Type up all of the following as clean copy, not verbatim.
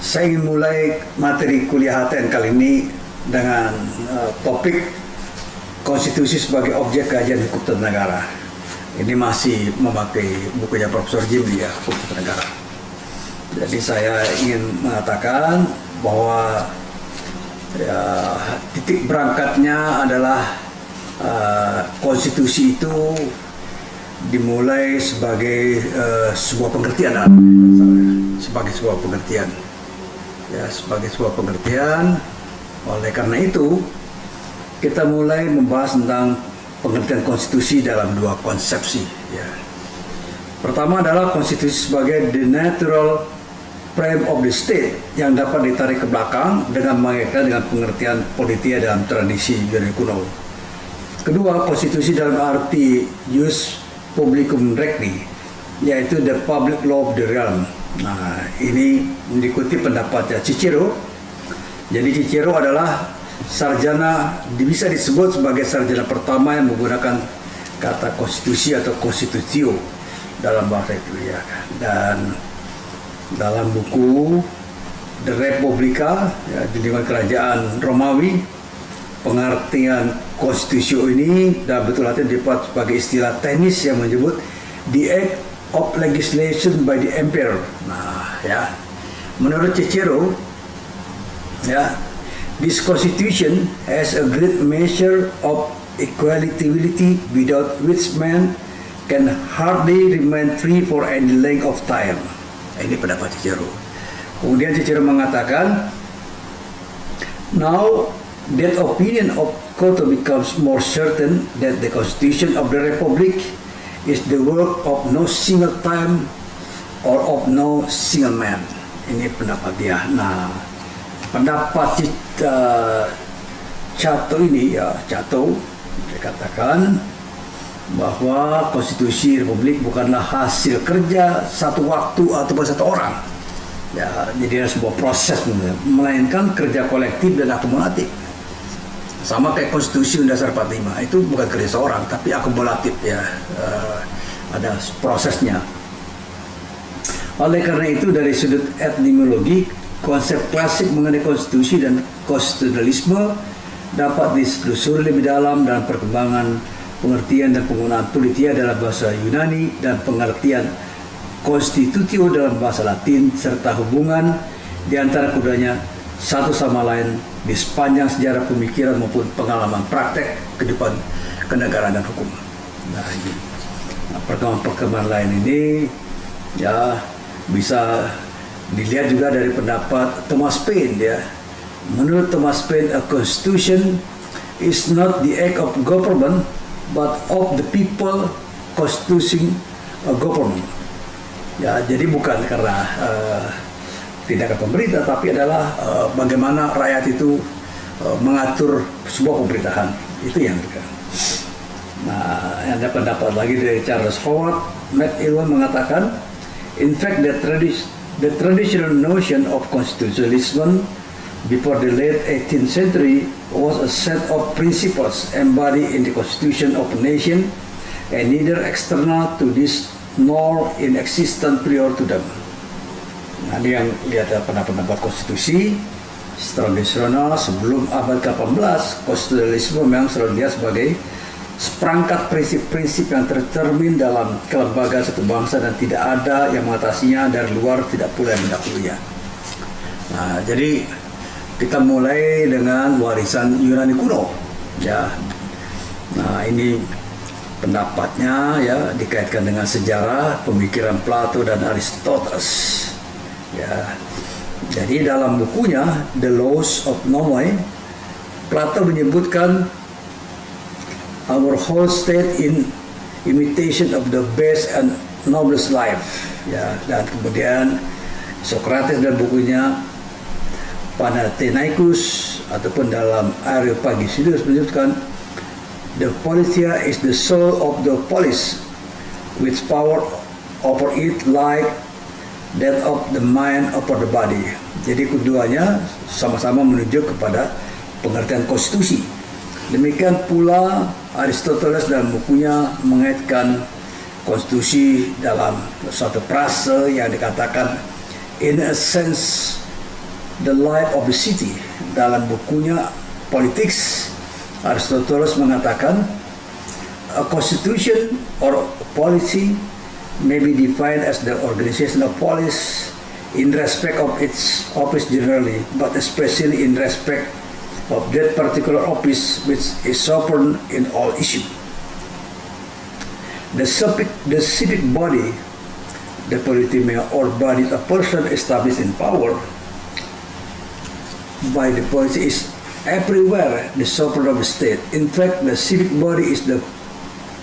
Saya ingin mulai materi kuliah HTN kali ini dengan topik konstitusi sebagai objek kajian hukum tata negara. Ini masih memakai bukunya Profesor Jimli ya, hukum tata negara. Jadi saya ingin mengatakan bahwa titik berangkatnya adalah konstitusi itu dimulai sebagai sebuah pengertian, sebagai sebuah pengertian. Ya, sebagai sebuah pengertian. Oleh karena itu, kita mulai membahas tentang pengertian konstitusi dalam dua konsepsi. Ya. Pertama adalah konstitusi sebagai the natural frame of the state yang dapat ditarik ke belakang dengan mengaitkan dengan pengertian politia dalam tradisi Yunani kuno. Kedua, konstitusi dalam arti jus publicum regni, yaitu the public law of the realm. Nah, ini mengikuti pendapatnya Cicero. Jadi Cicero adalah sarjana, bisa disebut sebagai sarjana pertama yang menggunakan kata konstitusi atau constitutio dalam bahasa itu ya. Dan dalam buku The Republica ya, di lingkungan kerajaan Romawi, pengertian konstitusi ini dalam betul Latin dibuat sebagai istilah teknis yang menyebut the act of legislation by the emperor. Nah, ya, menurut Cicero, ya, this constitution has a great measure of equality without which man can hardly remain free for any length of time. Ini pendapat Cicero. Kemudian Cicero mengatakan, now that opinion of Cato becomes more certain that the constitution of the republic is the work of no single time or of no single man. Ini pendapat dia. Nah, pendapat Cato ini ya, Cato dikatakan bahwa konstitusi republik bukanlah hasil kerja satu waktu ataupun satu orang. Ya, jadi ada sebuah proses, melainkan kerja kolektif dan akumulatif. Sama kayak konstitusi Undang-Undang 45, itu bukan kerja seorang tapi akumulatif ya, ada prosesnya. Oleh karena itu dari sudut etimologi, konsep klasik mengenai konstitusi dan konstitusionalisme dapat ditelusuri lebih dalam perkembangan pengertian dan penggunaan politia dalam bahasa Yunani dan pengertian constitutio dalam bahasa Latin, serta hubungan di antara keduanya satu sama lain di sepanjang sejarah pemikiran maupun pengalaman praktek kehidupan kenegaraan dan hukum. Nah, ini perkembangan lain ini ya bisa dilihat juga dari pendapat Thomas Paine ya. Menurut Thomas Paine, a constitution is not the act of government but of the people constituting a government. Ya, jadi bukan karena tindakan pemerintah, tapi adalah bagaimana rakyat itu mengatur sebuah pemerintahan. Itu yang kita. Nah, ada pendapat lagi dari Charles Howard McEwan mengatakan, in fact the traditional notion of constitutionalism before the late 18th century was a set of principles embodied in the constitution of a nation and neither external to this nor inexistent prior to them. Nah, ini yang lihat pendapat konstitusi tradisional sebelum abad ke-18, konstitusionalisme memang selalu dilihat sebagai seperangkat prinsip-prinsip yang tercermin dalam kelembagaan satu bangsa dan tidak ada yang mengatasinya dari luar, tidak pula yang mendahulunya. Nah, jadi kita mulai dengan warisan Yunani kuno, ya. Nah, ini pendapatnya ya dikaitkan dengan sejarah pemikiran Plato dan Aristoteles. Ya, jadi dalam bukunya The Laws of Nomoi, Plato menyebutkan our whole state in imitation of the best and noblest life. Ya, dan kemudian Socrates dalam bukunya Panathinaikos ataupun dalam Areopagitus menyebutkan the politia is the soul of the polis, with power over it like that of the mind over the body. Jadi keduanya sama-sama menuju kepada pengertian konstitusi. Demikian pula Aristoteles dalam bukunya mengaitkan konstitusi dalam suatu frase yang dikatakan in a sense the life of the city. Dalam bukunya Politics, Aristoteles mengatakan, a constitution or policy may be defined as the organization of police in respect of its office generally, but especially in respect of that particular office which is sovereign in all issues. The civic body, the polity or body of a person established in power by the policy, is everywhere the sovereign of the state. In fact, the civic body is the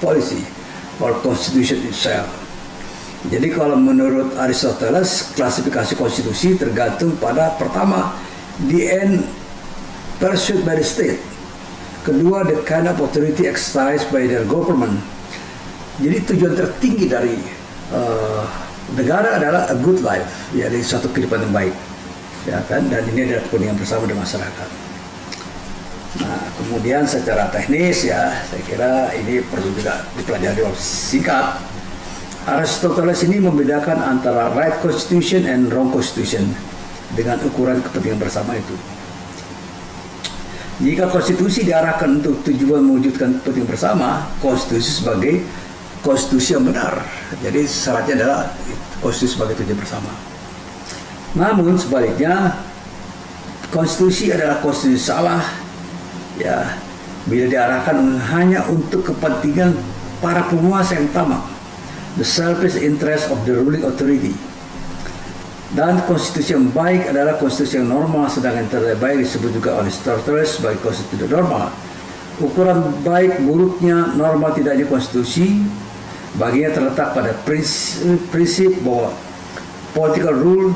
policy or constitution itself. Jadi kalau menurut Aristoteles, klasifikasi konstitusi tergantung pada pertama, the end pursued by the state. Kedua, the kind of authority exercised by their government. Jadi tujuan tertinggi dari negara adalah a good life, yaitu suatu kehidupan yang baik, ya kan? Dan ini adalah kepentingan bersama di masyarakat. Nah, kemudian secara teknis ya, saya kira ini perlu juga dipelajari dalam singkat. Aristoteles ini membedakan antara right constitution and wrong constitution dengan ukuran kepentingan bersama itu. Jika konstitusi diarahkan untuk tujuan mewujudkan kepentingan bersama, konstitusi sebagai konstitusi yang benar. Jadi syaratnya adalah konstitusi sebagai tujuan bersama. Namun sebaliknya, konstitusi adalah konstitusi salah, ya, bila diarahkan hanya untuk kepentingan para penguasa yang tamak, the selfish interest of the ruling authority. Dan konstitusi yang baik adalah konstitusi yang normal, sedangkan yang tidak baik disebut juga oleh Aristoteles sebagai konstitusi normal. Ukuran baik buruknya normal tidaknya konstitusi baginya terletak pada prinsip bahwa political rule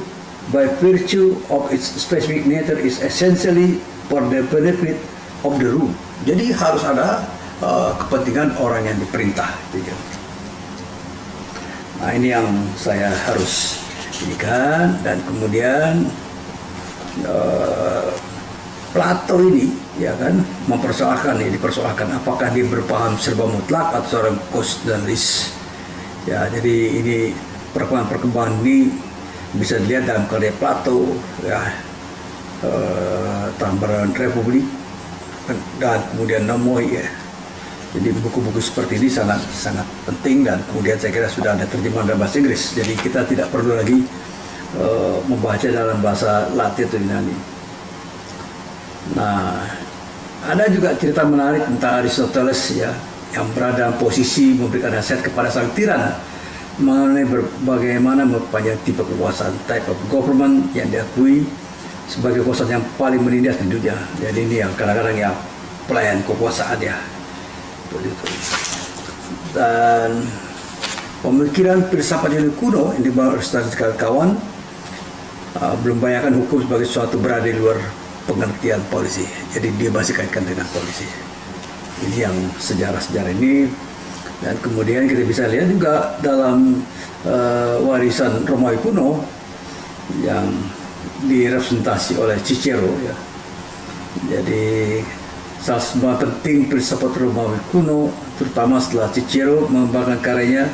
by virtue of its specific nature is essentially for the benefit of the rule. Jadi harus ada kepentingan orang yang diperintah. Nah, ini yang saya harus inikan. Dan kemudian Plato ini, ya kan, dipersoalkan apakah dia berpaham serba mutlak atau seorang konstitusionalis. Ya, jadi ini perkembangan ini bisa dilihat dalam karya Plato, ya, Tambaran Republik dan kemudian Nomoi, ya. Jadi buku-buku seperti ini sangat penting, dan kemudian saya kira sudah ada terjemahan dalam bahasa Inggris. Jadi kita tidak perlu lagi membaca dalam bahasa Latin atau Yunani. Nah, ada juga cerita menarik tentang Aristoteles, ya, yang berada dalam posisi memberikan nasihat kepada sang tiran mengenai bagaimana memperpanjang tipe kekuasaan, type of government yang diakui sebagai kekuasaan yang paling menindas di dunia. Jadi ini yang kadang-kadang ya pelayan kekuasaan, ya. Dan pemikiran filsafat Yunani kuno yang dibawa oleh kawan belum bayangkan hukum sebagai sesuatu berada di luar pengertian polisi. Jadi dia masih kaitkan dengan polisi. Ini yang sejarah-sejarah ini. Dan kemudian kita bisa lihat juga dalam warisan Romawi kuno yang direpresentasi oleh Cicero, ya. Jadi salah penting filsafat Romawi kuno, terutama setelah Cicero mengembangkan karyanya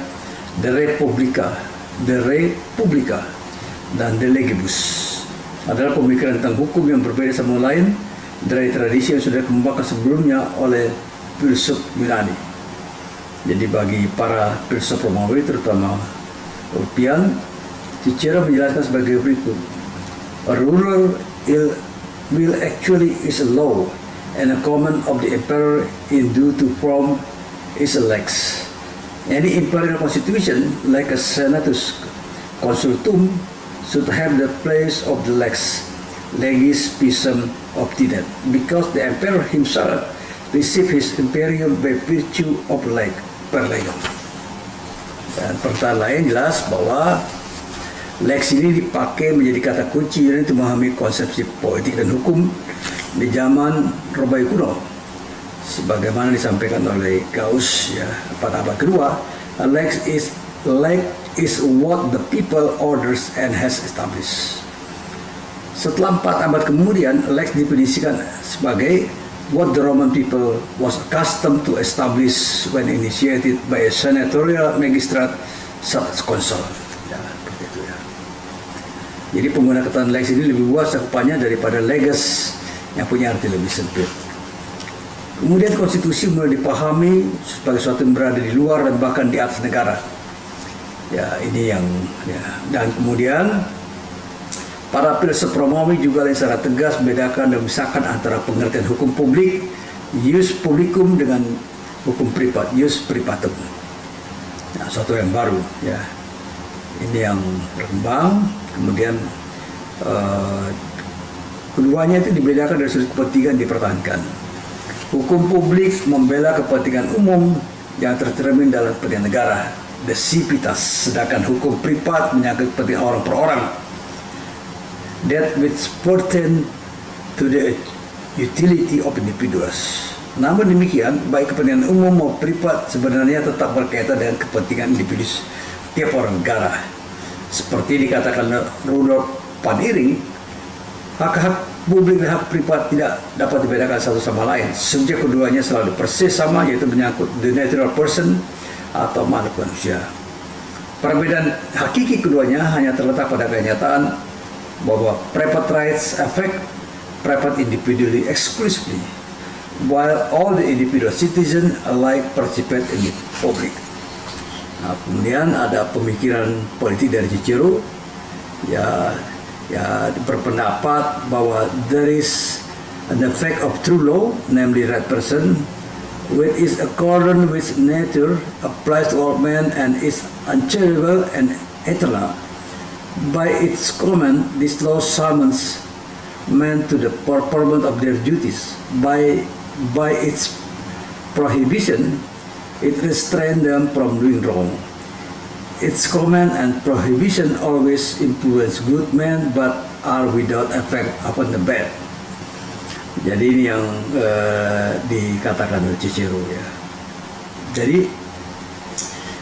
De Republica dan De Legibus, adalah pemikiran tentang hukum yang berbeda sama lain dari tradisi yang sudah dikembangkan sebelumnya oleh filsuf Yunani. Jadi bagi para filsuf Romawi, terutama Ulpian, Cicero menjelaskan sebagai berikut: a ruler will actually is a law, and a command of the emperor in due to form is a lex. Any imperial constitution, like a senatus consultum, should have the place of the lex legis pisum obtidet, because the emperor himself received his imperium by virtue of leg per legum. Dan perkataan lain jelas bahwa lex ini dipakai menjadi kata kunci untuk memahami konsepsi politik dan hukum di zaman Romawi kuno, sebagaimana disampaikan oleh Gauss, ya, pada abad kedua. Lex is what the people orders and has established. Setelah 4 abad kemudian, lex definisikan sebagai what the Roman people was accustomed to establish when initiated by a senatorial magistrate such as consul. Ya, seperti itu, ya. Jadi penggunaan kata lex ini lebih luas cakupannya daripada leges yang punya arti lebih sempit. Kemudian konstitusi mulai dipahami sebagai sesuatu yang berada di luar dan bahkan di atas negara. Ya, ini yang dan kemudian para filsuf Romawi juga secara tegas membedakan dan memisahkan antara pengertian hukum publik, ius publicum, dengan hukum privat, ius privatum. Nah, suatu yang baru, ya. Ini yang berkembang. Kemudian keduanya itu dibedakan dari sudut kepentingan dipertahankan. Hukum publik membela kepentingan umum yang tercermin dalam kepentingan negara, the civitas, sedangkan hukum privat menyangkut kepentingan orang per orang, that which pertain to the utility of individuals. Namun demikian, baik kepentingan umum maupun privat sebenarnya tetap berkaitan dengan kepentingan individu tiap orang negara. Seperti dikatakan Rudolf van Iering, hak-hak publik dan hak privat tidak dapat dibedakan satu sama lain. Subjek keduanya selalu persis sama, yaitu menyangkut the natural person atau makhluk manusia. Perbedaan hakiki keduanya hanya terletak pada kenyataan bahwa private rights affect private individually exclusively, while all the individual citizens alike participate in the public. Nah, kemudian ada pemikiran politik dari Cicero, ya berpendapat bahwa there is an effect of true law, namely right person, which is accordant with nature, applies to all men, and is unchangeable and eternal. By its command, this law summons men to the performance of their duties. By its prohibition, it restrains them from doing wrong. Its command and prohibition always influence good men, but are without effect upon the bad. Jadi ini yang dikatakan oleh Cicero, ya. Jadi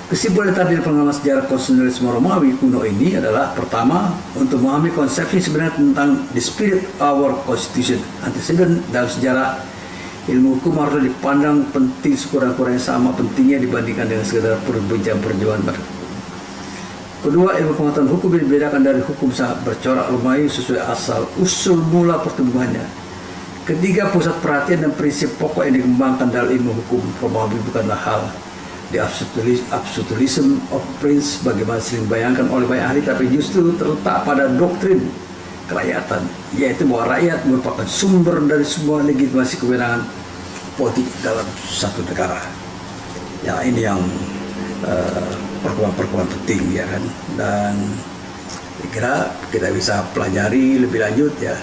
kesimpulan tadi pengalaman sejarah konstitusionalisme Romawi kuno ini adalah, pertama, untuk memahami konsepsi sebenarnya tentang the spirit of our constitution antecedent dalam sejarah ilmu hukum harus dipandang penting sekurang-kurangnya sama pentingnya dibandingkan dengan sekedar perbincangan perjuangan pada hukum. Kedua, ilmu pengetahuan hukum dibedakan dari hukum sangat bercorak Romawi sesuai asal usul mula pertumbuhannya. Ketiga, pusat perhatian dan prinsip pokok yang dikembangkan dalam ilmu hukum Romawi bukanlah hal the absolutism of prince bagaimana sering bayangkan oleh banyak ahli, tapi justru terletak pada doktrin kerakyatan, yaitu bahwa rakyat merupakan sumber dari semua legitimasi kewenangan politik dalam satu negara. Ya, ini yang perkembangan penting, ya kan, dan saya kira kita bisa pelajari lebih lanjut, ya.